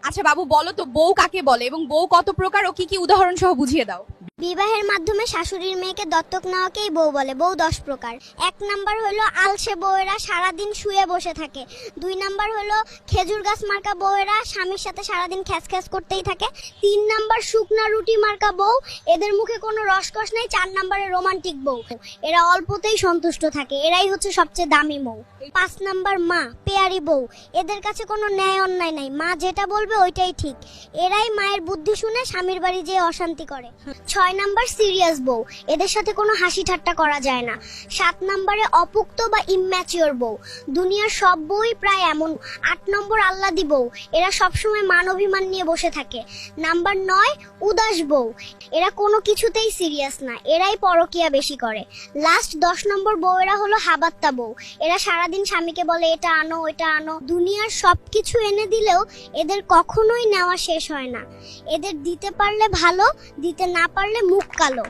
আচ্ছা বাবু, বলো তো বউ কাকে বলে এবং বউ কত প্রকার ও কি কি উদাহরণ সহ বুঝিয়ে দাও। বিবাহের মাধ্যমে শাশুড়ির মেয়েকে দত্তক নেওয়াকেই বউ বলে। বউ 10 প্রকার। 1 নাম্বার হলো আলসে বউয়েরা সারাদিন শুয়ে বসে থাকে। 2 নাম্বার হলো খেজুর গাছ মার্কা বউয়েরা স্বামীর সাথে সারাদিন খ্যাস খ্যাস করতেই থাকে। 3 নাম্বার শুকনা রুটি মার্কা বউ, এদের মুখে কোনো রসকস নাই। 4 নাম্বারে রোমান্টিক বউ, এরা অল্পতেই সন্তুষ্ট থাকে, এরাই হচ্ছে সবচেয়ে দামি বউ। 5 নাম্বার মা, পেয়ারি বউ, এদের কাছে কোনো ন্যায় অন্যায় নাই, মা যেটা বলবে ওইটাই ঠিক, এরাই মায়ের বুদ্ধি শুনে স্বামীর বাড়ি যেয়ে অশান্তি করে। 6 নাম্বার সিরিয়াস বউ, এদের সাথে কোনো হাসি ঠাট্টা করা যায় না। 7 নাম্বারে অপুক্ত বা ইম্যাচিওর বউ, দুনিয়ার সব বউই প্রায় এমন। 8 নম্বর আল্লাদি বউ, এরা সবসময় মান অভিমান নিয়ে বসে থাকে। নাম্বার 9 উদাস বউ, এরা কোনো কিছুতেই সিরিয়াস না, এরাই পরকিয়া বেশি করে। লাস্ট 10 নম্বর বউয়েরা হলো হাবাত্তা বউ, এরা সারাদিন স্বামীকে বলে এটা আনো ওইটা আনো, দুনিয়ার সবকিছু এনে দিলেও এদের কখনোই নেওয়া শেষ হয় না। এদের দিতে পারলে ভালো, দিতে না পারলে মুখ কালো।